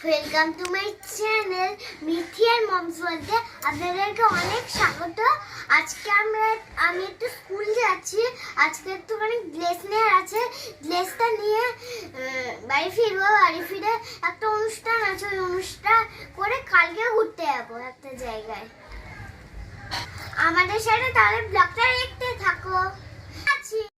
Welcome to my channel Mithi আর moms বলতে আপনাদেরকে অনেক স্বাগত। আজকে আমি একটু স্কুল যাচ্ছি। আজকে একটুখানি ড্রেস নেওয়ার আছে, ড্রেসটা নিয়ে বাড়ি ফিরবো। বাড়ি ফিরে একটা অনুষ্ঠান আছে, ওই অনুষ্ঠান করে কালকে ঘুরতে যাবো একটা জায়গায়। আমাদের সাথে তাহলে ব্লগটা দেখতে থাকো।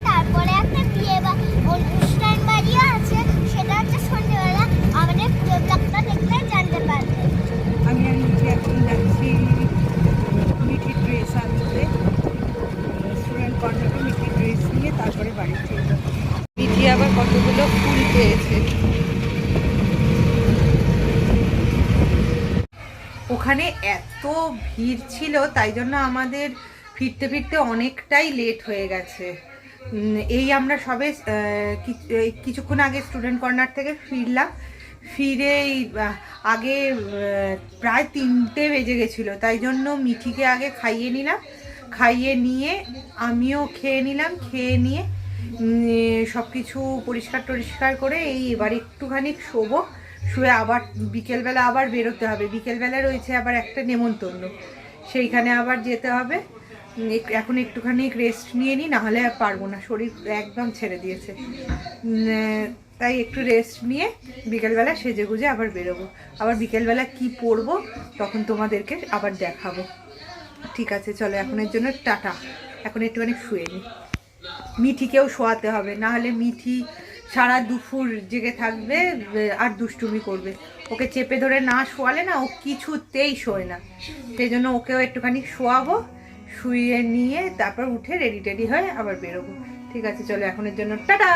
তারপরে একটা বিয়ে বা অনুষ্ঠান বাড়িও আছে, সেটা হচ্ছে সন্ধ্যেবেলা। আমাদের পুরো ব্লগটা দেখলে জানতে পারবে। আমি এখন যাচ্ছি মিঠির ড্রেস আনতে। স্টুডেন্ট কর্নারে মিঠির ড্রেস নিয়ে তারপরে বাড়ি ফিরব। মিঠি আবার কতগুলো ফুল পেয়েছে। ওখানে এত ভিড় ছিল, তাই জন্য আমাদের ফিরতে ফিরতে অনেকটাই লেট হয়ে গেছে। এই আমরা সবে কিছুক্ষণ আগে স্টুডেন্ট কর্নার থেকে ফিরলাম। ফিরে আগে প্রায় 3টে বেজে গেছিলো, তাই জন্য মিঠিকে আগে খাইয়ে নিলাম। খাইয়ে নিয়ে আমিও খেয়ে নিলাম। খেয়ে নিয়ে সব কিছু পরিষ্কার করে এবার একটুখানি শোবো। শুয়ে আবার বিকেলবেলা আবার বেরোতে হবে। বিকেলবেলা রয়েছে আবার একটা নেমন্তন্ন, সেইখানে আবার যেতে হবে। এখন একটুখানি রেস্ট নিয়ে নিই, নাহলে আর পারবো না, শরীর একদম ছেড়ে দিয়েছে। তাই একটু রেস্ট নিয়ে বিকেলবেলা সেজে গুজে আবার বেরোবো। আবার বিকেলবেলা কি পরবো তখন তোমাদেরকে আবার দেখাবো। ঠিক আছে, চলো এখনের জন্য টাটা। এখন একটুখানি শুয়ে নিই। মিঠিকেও শোয়াতে হবে, নাহলে মিঠি সারা দুপুর জেগে থাকবে আর দুষ্টুমি করবে। ওকে চেপে ধরে না শোয়ালে না, ও কিছুতেই শোয় না। সেই জন্য ওকেও একটুখানি শোয়াবো। শুয়ে নিয়ে তারপর উঠে রেডি হয়ে আবার বেরোবো। ঠিক আছে, চলো এখনের জন্য টাটা।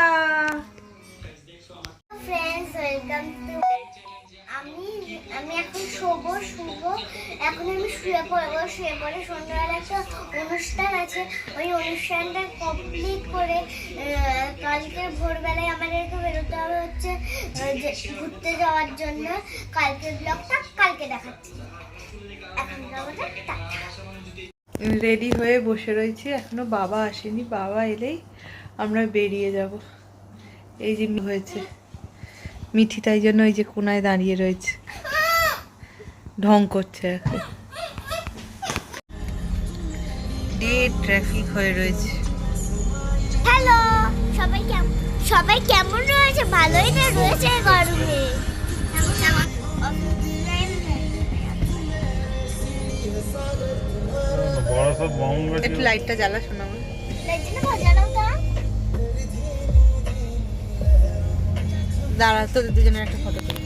Friends, welcome to. আমি এখন শুবো। এখন আমি শুয়ে পড়বো। শুয়ে পড়ে সন্ধ্যাবেলা একটা অনুষ্ঠান আছে, ওই অনুষ্ঠানটা কমপ্লিট করে কালকে ভোরবেলায় আমাদেরকে বেরোতে হবে হচ্ছে ঘুরতে যাওয়ার জন্য। কালকের ব্লগটা কালকে দেখাচ্ছি। এখন রেডি হয়ে বসে রয়েছি, এখনো বাবা আসেনি। বাবা এলেই আমরা বেরিয়ে যাব। এই যে হয়েছে মিঠি, তাই জন্য ওই যে কোনায় দাঁড়িয়ে রয়েছে, ঢং করছে। এখন ট্রাফিক হয়ে রয়েছে। হ্যালো, সবাই কেমন রয়েছে? ভালোই না রয়েছে গরমে। একটু লাইটটা জ্বালা শোনা। দাঁড়া, তোদের দুজনের একটা ফটো তুলি।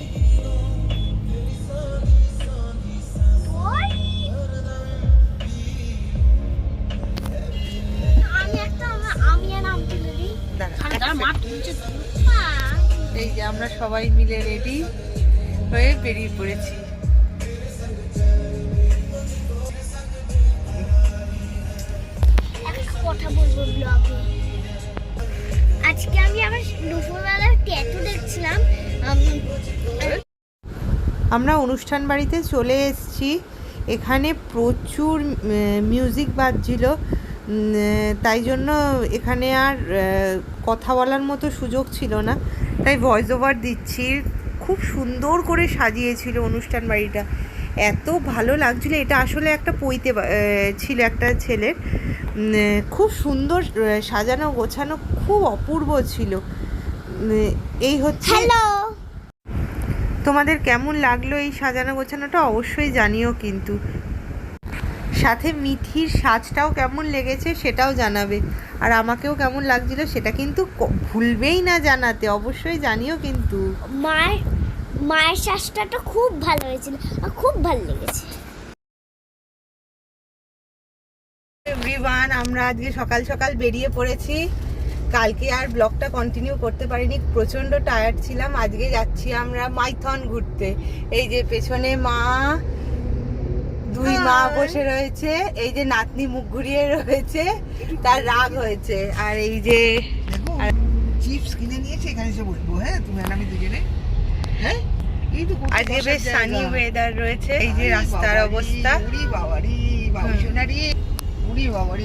এই যে আমরা সবাই মিলে রেডি হয়ে বেরিয়ে পড়েছি। কথা বলবো ব্লগে। আজকে আমি আবার দুপুরবেলা ট্যাটু দেখছিলাম। আমরা অনুষ্ঠান বাড়িতে চলে এসেছি। এখানে প্রচুর মিউজিক বাজছিল, তাই জন্য এখানে আর কথা বলার মতো সুযোগ ছিল না, তাই ভয়েস ওভার দিচ্ছি। খুব সুন্দর করে সাজিয়েছিল অনুষ্ঠান বাড়িটা, এত ভালো লাগছিল। এটা আসলে একটা পৈতে ছিল একটা ছেলের। খুব সুন্দর সাজানো গোছানো, খুব অপূর্ব ছিল। এই হচ্ছে। হ্যালো, তোমাদের কেমন লাগলো এই সাজানো গোছানোটা অবশ্যই জানিও, কিন্তু সাথে মিঠির সাজটাও কেমন লেগেছে সেটাও জানাবে। আর আমাকেও কেমন লাগছিল সেটা কিন্তু ভুলবেই না জানাতে, অবশ্যই জানিও। কিন্তু মায়ের সাজটা তো খুব ভালো হয়েছিল, আর খুব ভালো লেগেছে। এভরিওয়ান, আমরা আজকে সকাল সকাল বেরিয়ে পড়েছি। কালকে আর ব্লগটা কন্টিনিউ করতে পারিনি, প্রচন্ড টায়ার্ড ছিলাম। আজকে যাচ্ছি আমরা মাইথন ঘুরতে। এই যে পেছনে দুই মা বসে রয়েছে। এই যে নাতনি মুখ ঘুরিয়ে রয়েছে, তার রাগ হয়েছে। আর এই যে চিপস কিনে নিয়েছে, এখানে এসে বসবো। হ্যাঁ, তুমি আর আমি দুজনে। হ্যাঁ, এই তো আজকে বেশ সানি ওয়েদার রয়েছে। এই যে রাস্তার অবস্থা, উড়ি বাবারি বাবু সোনারি, উড়ি বাবারি।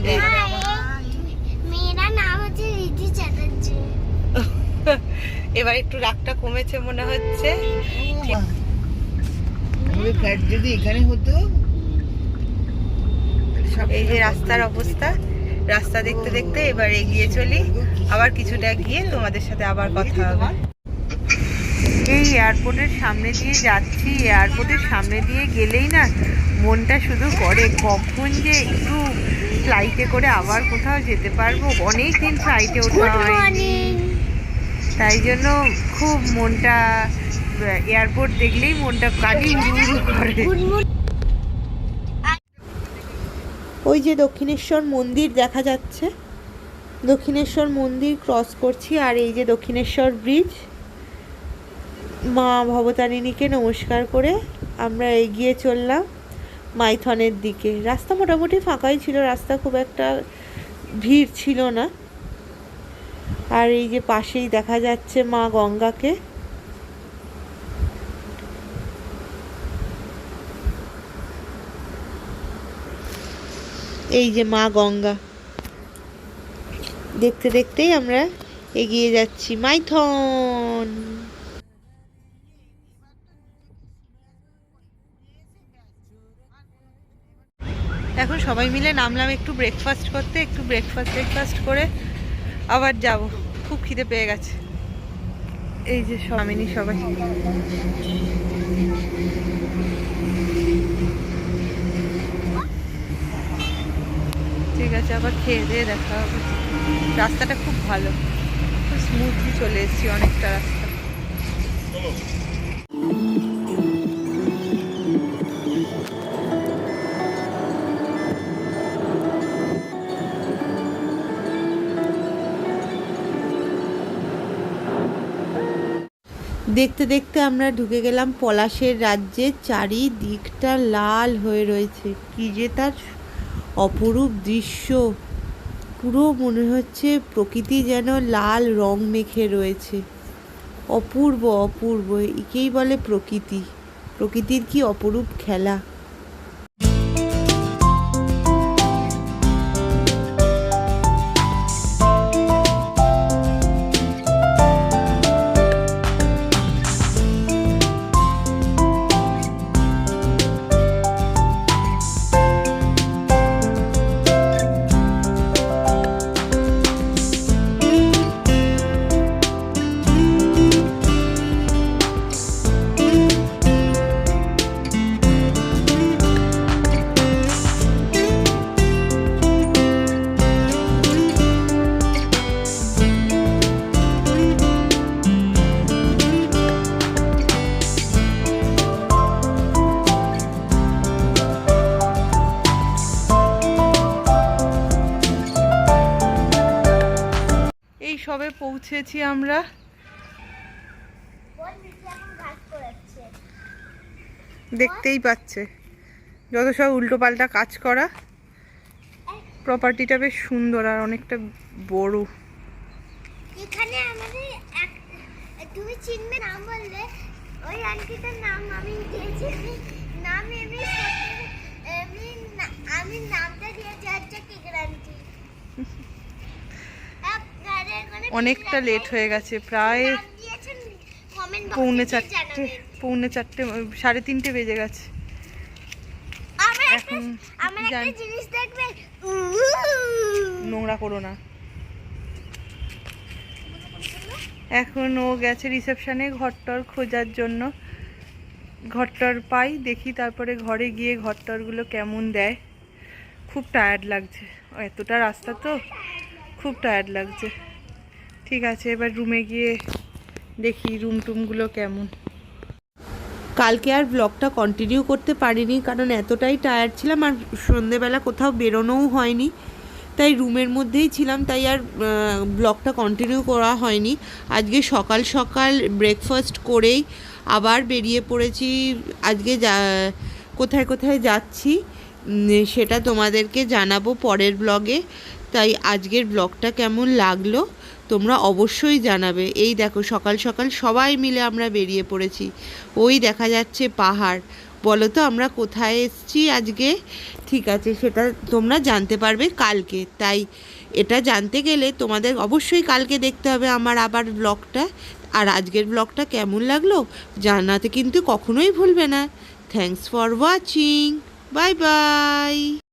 মেয়েরা নাম হচ্ছে রিধি চ্যাটার্জি। এবার একটু রাগটা কমেছে মনে হচ্ছে। আমাদের ফ্ল্যাট যদি এখানে হতো, এই যে রাস্তার অবস্থা। রাস্তা দেখতে দেখতে এবার এগিয়ে চলি, আবার কিছুটা গিয়ে তোমাদের সাথে আবার কথা হবে। এই এয়ারপোর্টের সামনে দিয়ে যাচ্ছি, এয়ারপোর্টের সামনে দিয়ে গেলেই না মনটা শুধু করে কখন যে একটু ফ্লাইটে করে আবার কোথাও যেতে পারবো। অনেক দিন ফ্লাইটে ওঠা হয়নি, তাই জন্য খুব মনটা, এয়ারপোর্ট দেখলেই মনটা কালি উড়ু করে। ওই যে দক্ষিণেশ্বর মন্দির দেখা যাচ্ছে, দক্ষিণেশ্বর মন্দির ক্রস করছি, আর এই যে দক্ষিণেশ্বর ব্রিজ। মা ভবতারিণীকে নমস্কার করে আমরা এগিয়ে চললাম মাইথনের দিকে। রাস্তা মোটামুটি ফাঁকাই ছিল, রাস্তা খুব একটা ভিড় ছিল না। আর এই যে পাশেই দেখা যাচ্ছে মা গঙ্গাকে। এই যে মা গঙ্গা, দেখতে দেখতেই আমরা এগিয়ে যাচ্ছি মাইথন। এখন সবাই মিলে নামলাম একটু ব্রেকফাস্ট করতে, একটু ব্রেকফাস্ট করে আবার যাব। খুব খিদে পেয়ে গেছে। এই যে স্বামিনী সবাই। ঠিক আছে, আবার খেয়ে দিয়ে দেখা হবে। রাস্তাটা খুব ভালো, খুব স্মুথলি চলে এসেছি অনেকটা রাস্তা। দেখতে দেখতে আমরা ঢুকে গেলাম পলাশের রাজ্যে। চারিদিকটা লাল হয়ে রয়েছে, কি যে তার অপরূপ দৃশ্য। পুরো মনে হচ্ছে প্রকৃতি যেন লাল রং মেখে রয়েছে। অপূর্ব অপূর্ব, একেই বলে প্রকৃতি। প্রকৃতির কি অপরূপ খেলা। সবে পৌঁছেছি আমরা। দেখতেই পাচ্ছে যত সব উল্টো পাল্টা কাজ করা। প্রপার্টিটা বেশ সুন্দর আর অনেকটা বড়। এখানে আমাদের তুমি চিনবে নাম বললে, ওই আন্টিটার নাম আমি দিয়েছি। নাম আমি নামটা দিয়েছি হচ্ছে টিকার আন্টি। অনেকটা লেট হয়ে গেছে, প্রায় পৌনে চারটে, 3:30 বেজে গেছে। এখন নোংরা করো না। এখন ও গেছে রিসেপশনে ঘরটর খোঁজার জন্য। ঘরটর পাই দেখি, তারপরে ঘরে গিয়ে ঘরটরগুলো কেমন দেয়। খুব টায়ার্ড লাগছে, এতটা রাস্তা তো খুব টায়ার্ড লাগছে। ঠিক আছে, এবার রুমে গিয়ে দেখি রুম টুমগুলো কেমন। কালকে আর ব্লগটা কন্টিনিউ করতে পারিনি, কারণ এতটাই টায়ার্ড ছিলাম, আর সন্ধেবেলা কোথাও বেরোনোও হয়নি, তাই রুমের মধ্যেই ছিলাম, তাই আর ব্লগটা কন্টিনিউ করা হয়নি। আজকে সকাল সকাল ব্রেকফাস্ট করেই আবার বেরিয়ে পড়েছি। আজকে কোথায় কোথায় যাচ্ছি সেটা তোমাদেরকে জানাবো পরের ব্লগে। তাই আজকের ব্লগটা কেমন লাগলো তোমরা অবশ্যই জানাবে। এই দেখো সকাল সকাল সবাই মিলে আমরা বেরিয়ে পড়েছি। ওই দেখা যাচ্ছে পাহাড়। বলো তো আমরা কোথায় এসেছি আজকে? ঠিক আছে, সেটা তোমরা জানতে পারবে কালকে। তাই এটা জানতে গেলে তোমাদের অবশ্যই কালকে দেখতে হবে আমার আবার ব্লগটা। আর আজকের ব্লগটা কেমন লাগলো জানাতে কিন্তু কখনোই ভুলবে না। Thanks for watching, bye bye.